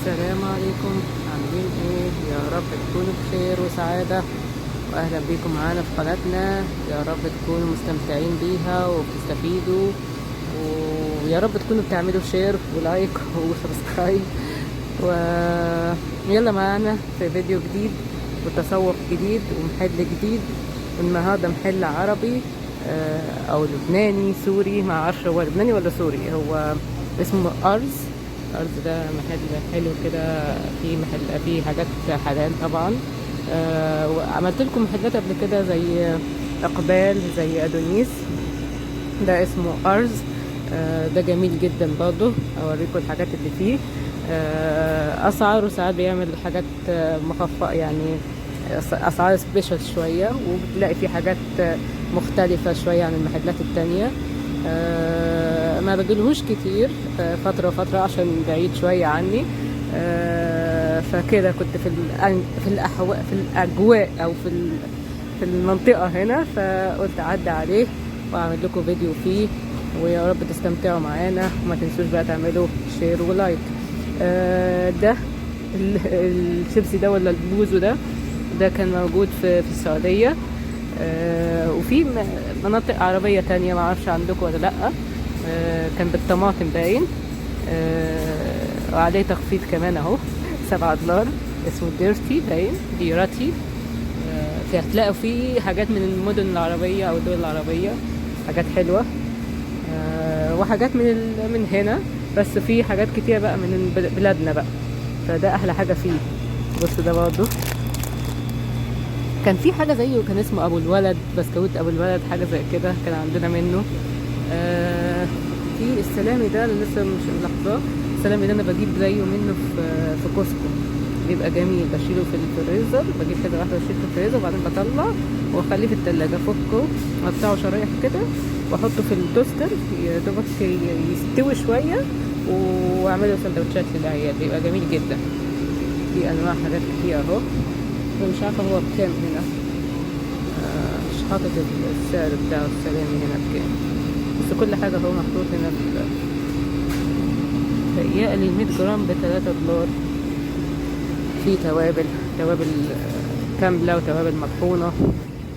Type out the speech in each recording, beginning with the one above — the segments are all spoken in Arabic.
السلام عليكم، عاملين ايه؟ يا رب تكونوا بخير وسعادة، واهلا بيكم معانا في قناتنا. يا رب تكونوا مستمتعين بيها وبتستفيدوا، ويا رب تكونوا بتعملوا شير ولايك وسبسكرايب. ويلا معانا في فيديو جديد وتسوق جديد ومحل جديد. النهارده محل عربي او لبناني سوري، ما اعرفش هو لبناني ولا سوري. هو اسمه ارز. ارز ده محل حلو كده، فيه حاجات حلال طبعا. وعملت لكم محلات قبل كده زي اقبال، زي ادونيس. ده اسمه ارز. ده جميل جدا برضه، اوريكم الحاجات اللي فيه. اسعاره ساعات بيعمل حاجات مخفضة، يعني اسعار سبيشال شويه، وبتلاقي فيه حاجات مختلفه شويه عن المحلات التانية. ما بجيلهوش كتير، فتره وفتره عشان بعيد شويه عني. فكده كنت في الاجواء او في المنطقه هنا، فقلت اعدي عليه واعمل لكم فيديو فيه، ويا رب تستمتعوا معانا. وما تنسوش بقى تعملوا شير ولايك. ده الشيبسي ده ولا البوزو ده كان موجود في السعودية. وفي مناطق عربية تانية، ما اعرفش عندكم ولا لأ. كان بالطماطم باين. وعليه تخفيض كمان اهو، $7. اسمه ديرتي باين، ديراتي. هتلاقوا فيه حاجات من المدن العربية او الدول العربية، حاجات حلوة. وحاجات من هنا، بس في حاجات كتير بقى من بلادنا بقى، فده احلى حاجة فيه. بص ده برضه كان في حاجة زيه، كان اسمه ابو الولد، بسكويت ابو الولد، حاجة زي كده كان عندنا منه. في السلامي ده اللي لسه مش ملاحظاه. السلامي ده انا بجيب زيه منه في كوسكو، بيبقى جميل. بشيله في الفريزر، بجيب كده واحدة واشيله في الفريزر، وبعدين بطلع واخليه في التلاجة، افكه اقطعه شرايح كده واحطه في التوستر، يا دوبك يستوي شوية، واعمله سندوتشات للعيال، بيبقى جميل جدا. في انواع حاجات كتير اهو. مش عارفة هو بكام هنا. مش حاطط السعر بتاع السلامي هنا بكام، بس كل حاجة هو محطوط هنا تقريبا 100 جرام $3. في توابل كاملة وتوابل مطحونة.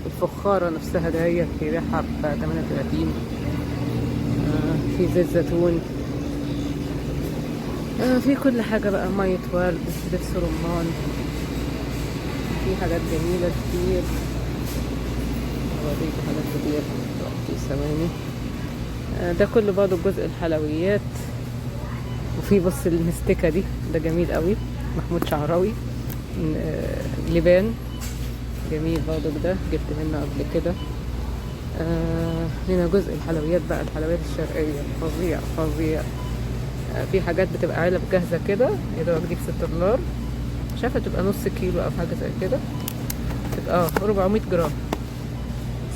الفخارة نفسها دهيت بيبيعها ب38. في زيت زيتون. في كل حاجة بقى، مية ورد، دبس رمان. في حاجات جميلة كتير، اوريكم حاجات كتير في ثواني. ده كله برضه جزء الحلويات. وفي بص المستكة دي، ده جميل قوي، محمود شعراوي، لبان، جميل برضه. ده جبت منه قبل كده. هنا جزء الحلويات بقى، الحلويات الشرقية فظيع فظيع. في حاجات بتبقى علب جاهزة كده، يا دوب بجيب $6. مش عارفة تبقى نص كيلو أو حاجة زي كده، تبقى 400 جرام.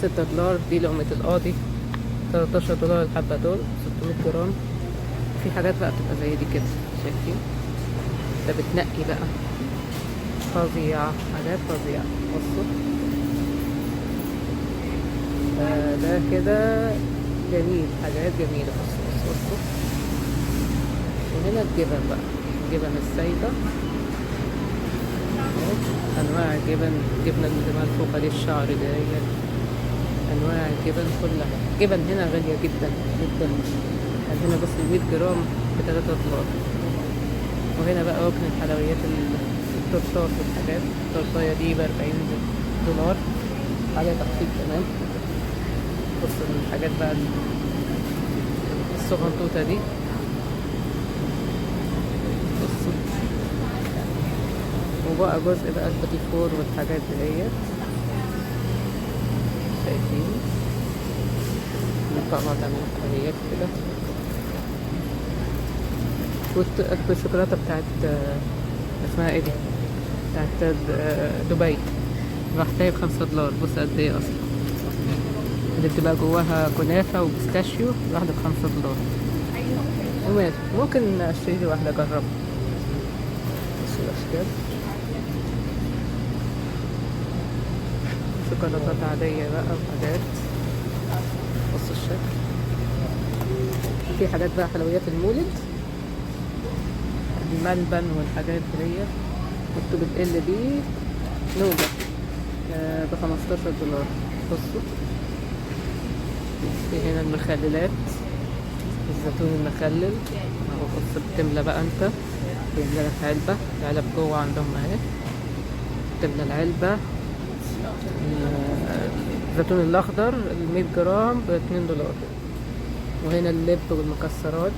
$6 دي لقمة القاضي. $13 الحبة دول، 600 جرام. في حاجات بقى بتبقى زي دي كده، شايفين؟ ده بتنقي بقى، فظيعة، حاجات فظيعة. بصوا ده كده جميل، حاجات جميلة. بصوا. وهنا الجبن بقى، الجبن السايبة، انواع جبنة اللي منفوخة دي، الشعر دي، انواع الجبن كلها. جبن هنا غالية جدا جدا. هنا بس 100 جرام $3. وهنا بقى ركن الحلويات، التورتات والحاجات. التورتاية دي $40 عليها تخفيض كمان. بص الحاجات بقى الصغنطوطة دي، بصوا. وبقى جزء بقى الباتي فور والحاجات ديت، شايفين؟ مقامات من الحلويات كده. والشوكولاتة بتاعت اسمها ايه دي، بتاعت دبي، لوحدها $5. بص قد ايه اصلا، اللي بتبقى جواها كنافة وبيستاشيو، واحدة $5. وماشي، ممكن اشتري لي واحدة اجربها. بصوا الاشكال، شوكولاتات عادية بقى وحاجات. بصوا الشكل. في حاجات بقى حلويات المولد دي، ملبن والحاجات دي. مكتوب ال بي نوجة ب$15. بصوا في هنا المخللات، الزيتون المخلل اهو. بص بتملى بقى انت، بيملى لك علبة، العلب جوه عندهم اهي، تملى العلبة. الزيتون الاخضر ال100 جرام ب$2. وهنا اللب والمكسرات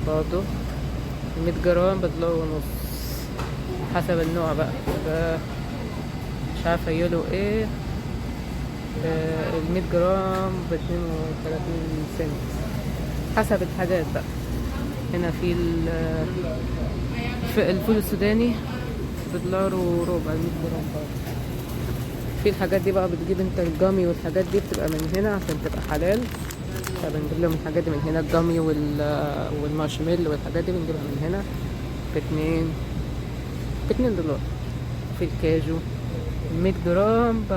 برضو 100 جرام ب$1.5 حسب النوع بقى. ده مش عارفة يقولوا ايه. ال100 جرام ب32 سنت حسب الحاجات بقى. هنا في الفول السوداني ب$1.25 100 جرام برضه. في الحاجات دي بقى بتجيب انت الجامي والحاجات دي بتبقى من هنا عشان تبقى حلال، فبنجيب لهم الحاجات دي من هنا. الجامي والمارشميلو والحاجات دي بنجيبها من هنا ب$2. في الكاجو 100 جرام ب$4.5.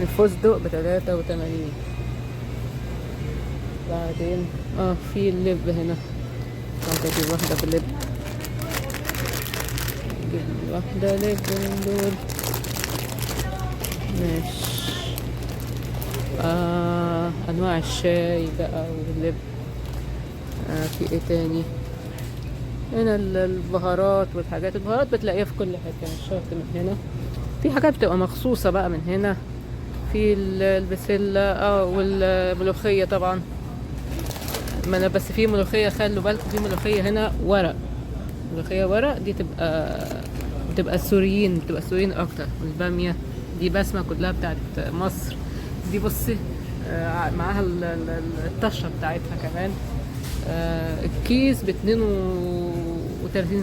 الفستق ب$83. بعدين في اللب هنا، اجيب واحدة بلب، اجيب واحدة لب من دول ماشي. انواع الشاي بقى واللب. في ايه تاني؟ هنا البهارات والحاجات. البهارات بتلاقيها في كل حته، مش شرط من هنا. في حاجات بتبقى مخصوصه بقى من هنا. في البسله والملوخيه طبعا. ما انا بس في ملوخيه، خلوا بالكم في ملوخيه هنا ورق. ملوخيه ورق دي بتبقى السوريين اكتر. والباميه دي بسمه كلها بتاعت مصر. دي بصي معاها الطشه بتاعتها كمان. الكيس ب32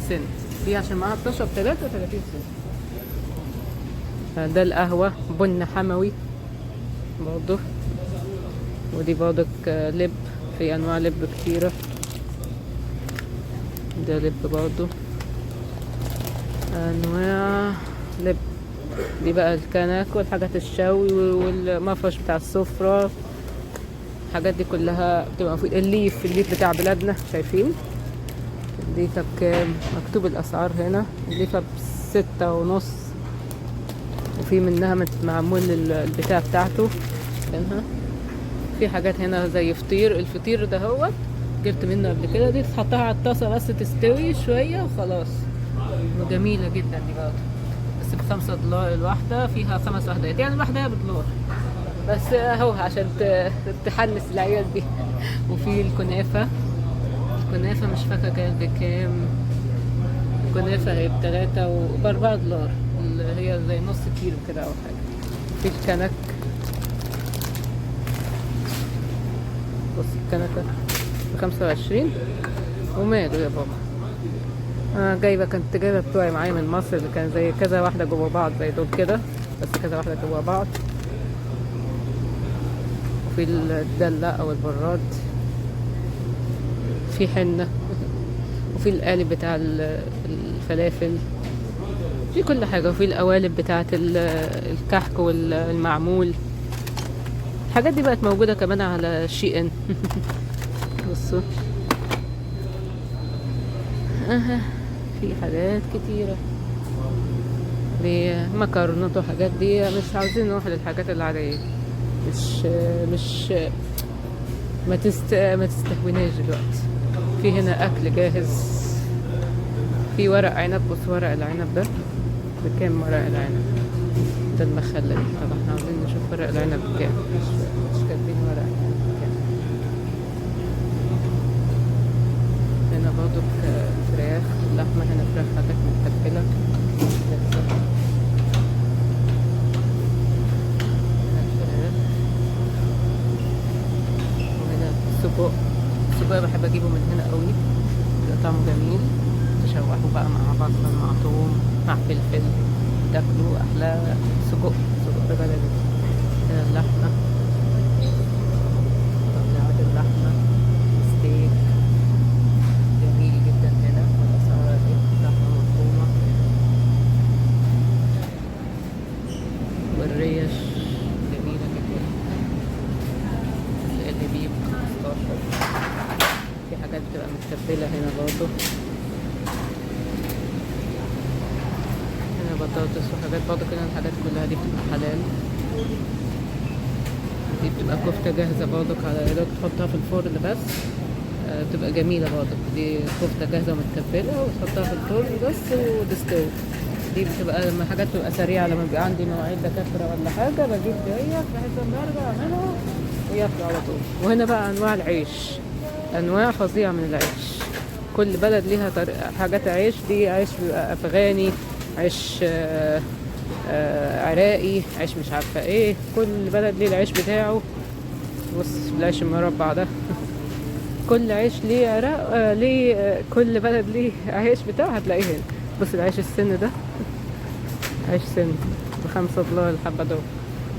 سنت، دي عشان معاها الطشه ب33 سنت. ده القهوه بن حموي برضه. ودي برضك لب، في انواع لب كتيره. ده لب برضه، انواع لب. دي بقى الكنك والحاجات الشوي والمفرش بتاع السفرة. الحاجات دي كلها بتبقى مفيد. الليف بتاع بلادنا، شايفين الليفة بكام؟ مكتوب الأسعار هنا. الليفة ب6.5. وفي منها معمول البتاع بتاعته هنا. في حاجات هنا زي فطير. الفطير ده هو جبت منه قبل كده، دي تحطها على الطاسة بس تستوي شوية وخلاص. وجميلة جدا دي برضه، بس ب$5 الواحدة. فيها 5 وحدات، يعني الواحدة $1. بس اهو عشان تحنس العيال دي. وفي الكنافة مش فاكرة كانت بكام. الكنافة هي ب$3 وب$4، اللي هي زي نص كيلو كده او حاجة. في الكنك، بص الكنكة ب25. وماله يا بابا. كنت جايبة بتوعي معايا من مصر، اللي كان زي كذا واحدة جوا بعض زي دول كده، بس كذا واحدة جوا بعض. وفي الدلة او البراد. في حنة. وفي القالب بتاع الفلافل. في كل حاجة. وفي القوالب بتاعة الكحك والمعمول. الحاجات دي بقت موجودة كمان على SHEIN. بصوا في حاجات كتيرة، مكرونات وحاجات دي. مش عاوزين نروح للحاجات العادية، مش ما تستهوناش دلوقتي. في هنا اكل جاهز. في ورق عنب. بص ورق العنب ده بكام؟ ورق العنب ده المخلل. طب احنا عاوزين نشوف ورق العنب بكام. مش كاتبين ورق العنب بكام. هنا برضو فراخ. اللحمة هنا فراخ حاجات متبلة. وهنا السجق بحب اجيبه من هنا قوي، بيبقى طعمه جميل. تشوحوا بقى مع بصل مع ثوم مع فلفل، تاكلوا احلى سجق بلدي. هنا اللحمة، طلعات اللحمة ستيك جميل جدا. هنا الأسعار دي لحمة مفرومة. والريش جميلة جدا. اللي بيه ب15. في حاجات بتبقى متبلة هنا هنا برضه، هنا بطاطس وحاجات برضه كده. الحاجات كلها دي بتبقى حلال. دي بتبقى كفتة جاهزة برضه، على يدك تحطها في الفرن بس. بتبقى جميلة برضه. دي كفتة جاهزة متبلة وتحطها في الفرن بس وتستوي. دي بتبقى لما حاجات تبقى سريعة، لما بيبقى عندي مواعيد دكاترة ولا حاجة بجيب ديت بحيث لما ارجع اعملها وياكلوا على طول. وهنا بقى انواع العيش، انواع فظيعة من العيش. كل بلد ليها حاجات عيش. دي عيش بيبقى افغاني، عيش عراقي، عيش مش عارفة ايه. كل بلد ليه العيش بتاعه. بص العيش المربع ده كل عيش ليه عراق ليه كل بلد ليه عيش بتاعه هتلاقيه هنا. بص العيش السن ده عيش سن ب$5 الحبة دول.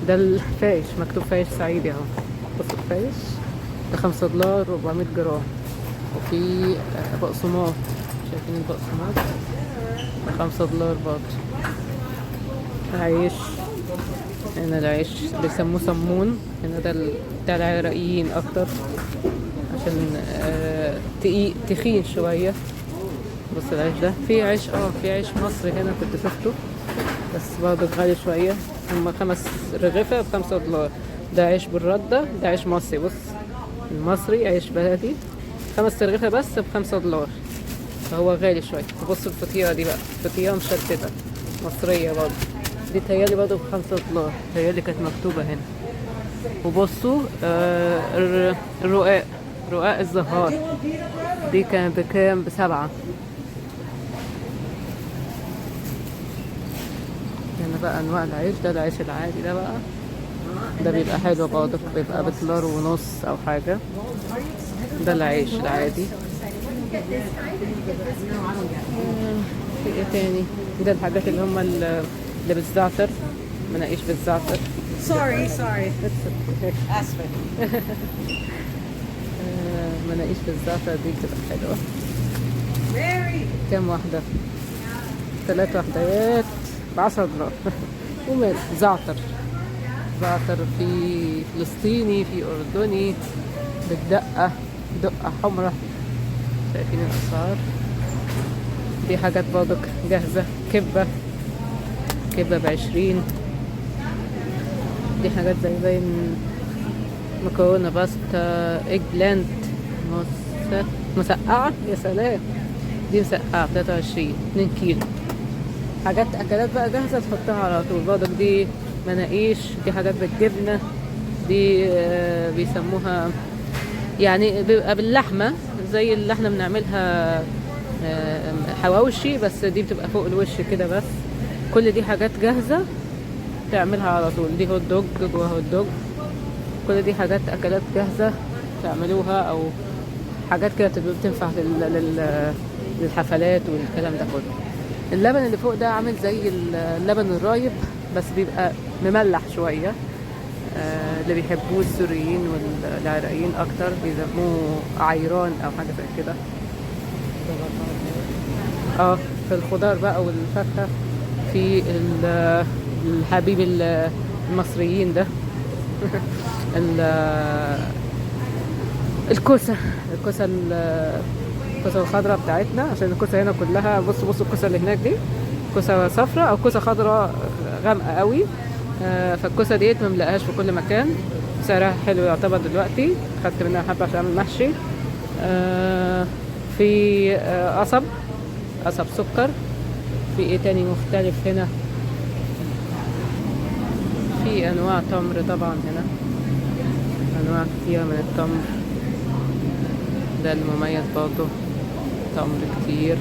ده الفايش مكتوب فايش صعيدي اهو. بص الفايش ده $5 400 جرام. وفي بقسماط، شايفين البقسماط ب$5 برضه. عيش هنا العيش بيسموه سمون هنا، ده بتاع العراقيين اكتر عشان تخين شوية. بص العيش ده في عيش في عيش مصري هنا كنت شفته بس برضه غالي شوية. هما 5 رغيفة ب$5. ده عيش بالردة، ده عيش مصري. بص المصري عيش بلدي 5 رغيفة بس ب$5، فهو غالي شوية. بص الفطيرة دي بقى، فطيرة مشلتتة مصرية برضه. دي تهيالي برضه ب$5، تهيالي كانت مكتوبة هنا. وبصوا رقاق الزهار دي كان بكام؟ ب7. هنا بقى انواع العيش. ده العيش العادي ده بقى، ده بيبقى حلو برضه، بيبقى ب$1.50 او حاجة. ده العيش العادي. في ايه تاني؟ ده الحاجات اللي هم اللي بالزعتر، مناقيش بالزعتر. Sorry. اسفة. مناقيش بالزعتر دي بتبقى حلوة. كام واحدة؟ 3 وحدات ب$10. ومال زعتر في فلسطيني، في أردني، بالدقة، دقة حمرا. شايفين الأسعار. دي حاجات برضك جاهزة. كبة ب20. دي حاجات زي مكرونة باستا، ايج بلاند مسقعة. يا سلام، دي مسقعة ب23، 2 كيلو. حاجات أكلات بقى جاهزة تحطها على طول. برضك دي مناقيش. دي حاجات بالجبنة. دي بيسموها يعني بيبقى باللحمة زي اللي احنا بنعملها حواوشي، بس دي بتبقى فوق الوش كده بس. كل دي حاجات جاهزة تعملها على طول. دي هوت دوج جوا هوت دوج. كل دي حاجات أكلات جاهزة تعملوها، أو حاجات كده بتنفع للحفلات والكلام ده كله. اللبن اللي فوق ده عامل زي اللبن الرايب بس بيبقى مملح شوية. اللي بيحبوه السوريين والعراقيين أكتر بيسموه عيران أو حاجة زي كده. في الخضار بقى والفاكهة، في الحبيب المصريين ده الكوسة الخضراء بتاعتنا، عشان الكوسة هنا كلها. بصوا الكوسة اللي هناك دي كوسة صفراء او كوسة خضراء غامقة قوي. فالكوسة ديت ما ملاقاهاش في كل مكان. سعرها حلو يعتبر دلوقتي. خدت منها حبة عشان اعمل محشي. في قصب سكر. في ايه تاني مختلف هنا؟ في انواع تمر طبعا هنا، انواع كتير من التمر. ده المميز برضه، تمر كتير.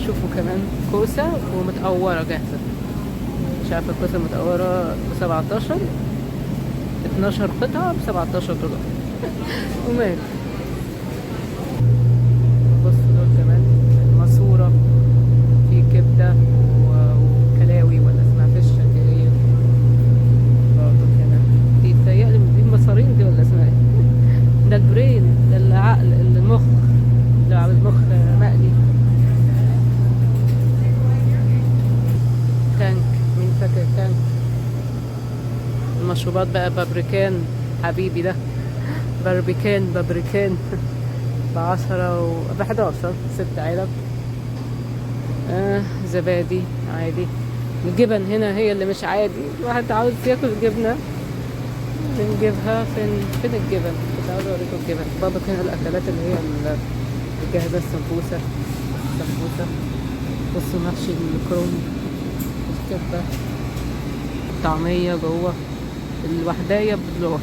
شوفوا كمان كوسة ومتقورة جاهزة. مش عارفة الكوسة المتقورة ب17، 12 قطعة ب$17. ومال. بصوا دول كمان الماسورة. في كبدة وكلاوي ولا اسمها فيش شنجرية برضه هنا. دي تهيألي دي المصارين دي ولا اسمها ايه؟ ده البرين، ده العقل، المخ، ده المخ مقلي. تانك، مين فاكر تانك؟ المشروبات بقى بابريكان حبيبي ده، بابريكان ب11 6 علب. زبادي عادي. الجبن هنا هي اللي مش عادي، الواحد عاوز ياكل جبنة بنجيبها. فين الجبن؟ كنت عاوز اوريكم الجبن. برضه هنا الاكلات اللي هي الجاهزة، السمبوسة. بصوا محشي الكروم، الكبة، الطعمية جوه الوحداية بدولار.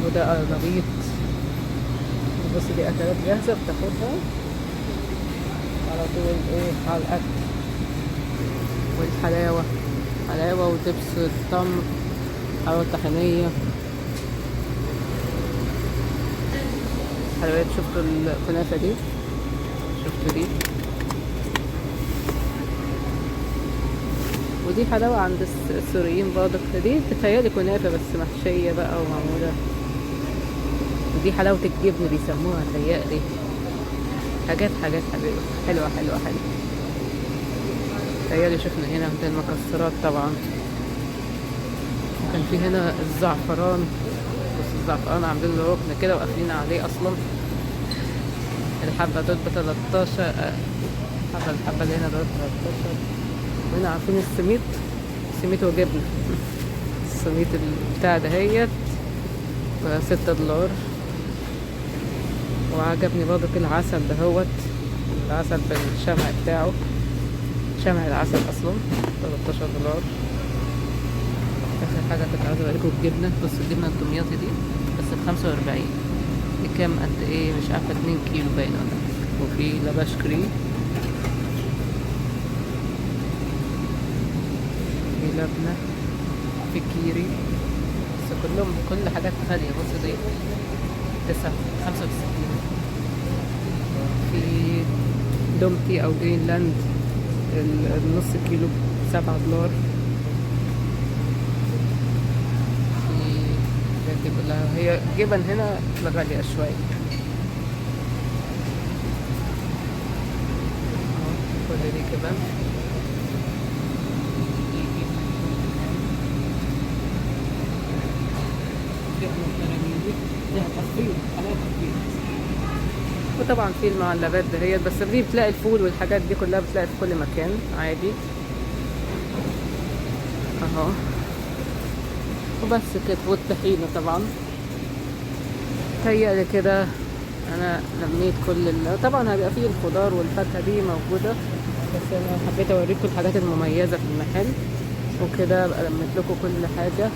وده قرنبيط. بص دي أكلات جاهزة بتاخدها على طول على الأكل. والحلاوة، حلاوة ودبس التمر، حلاوة طحينية، حلويات. شفتوا الكنافة دي؟ شفتوا دي؟ ودي حلاوة عند السوريين برضه. دي بتتهيألي كنافة بس محشية بقى ومعمولة. ودي حلاوة الجبن بيسموها تهيألي. حاجات حلوة. تهيألي شفنا هنا ده المكسرات طبعا. كان في هنا الزعفران. بص الزعفران عاملين له ركن كده وقافلين عليه أصلا. الحبة دول ب13. الحبة اللي هنا دول ب13. وهنا عارفين السميت وجبنة. السميت بتاع دهيت ب6 دولار. وعجبني برضه العسل دهوت، العسل بالشمع بتاعه، شمع العسل اصلا ب13 دولار. اخر حاجة كنت عايزة اوريكم الجبنة. بصوا الجبنة الدمياطي دي بس ب45. دي كام قد ايه مش عارفة، 2 كيلو باين ولا حاجة. وفي لباش كري، في لبنة، في كيري. بس كلهم كل حاجات غالية. بصوا دي 65. في دومتي او جرينلاند النص كيلو ب7 دولار. في الحاجات دي كلها. هي جبن هنا غالية شوية. كل دي جبن. وطبعا في المعلبات دهيت. بس دي بتلاقي الفول والحاجات دي كلها بتلاقي في كل مكان عادي اهو. وبس كده. والطحينة طبعا. تهيألي كده انا لميت طبعا هيبقى فيه الخضار والفاكهة دي موجودة، بس انا حبيت اوريكم الحاجات المميزة في المحل وكده. ابقى لميت لكم كل حاجة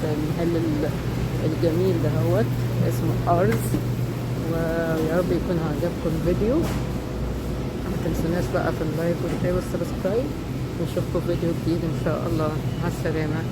في المحل الجميل دهوت اسمه ارز. ويا رب يكون عجبكم الفيديو. ما تنسوناش بقى في اللايك والشير والسبسكرايب. نشوفكم في فيديو جديد ان شاء الله. مع السلامة.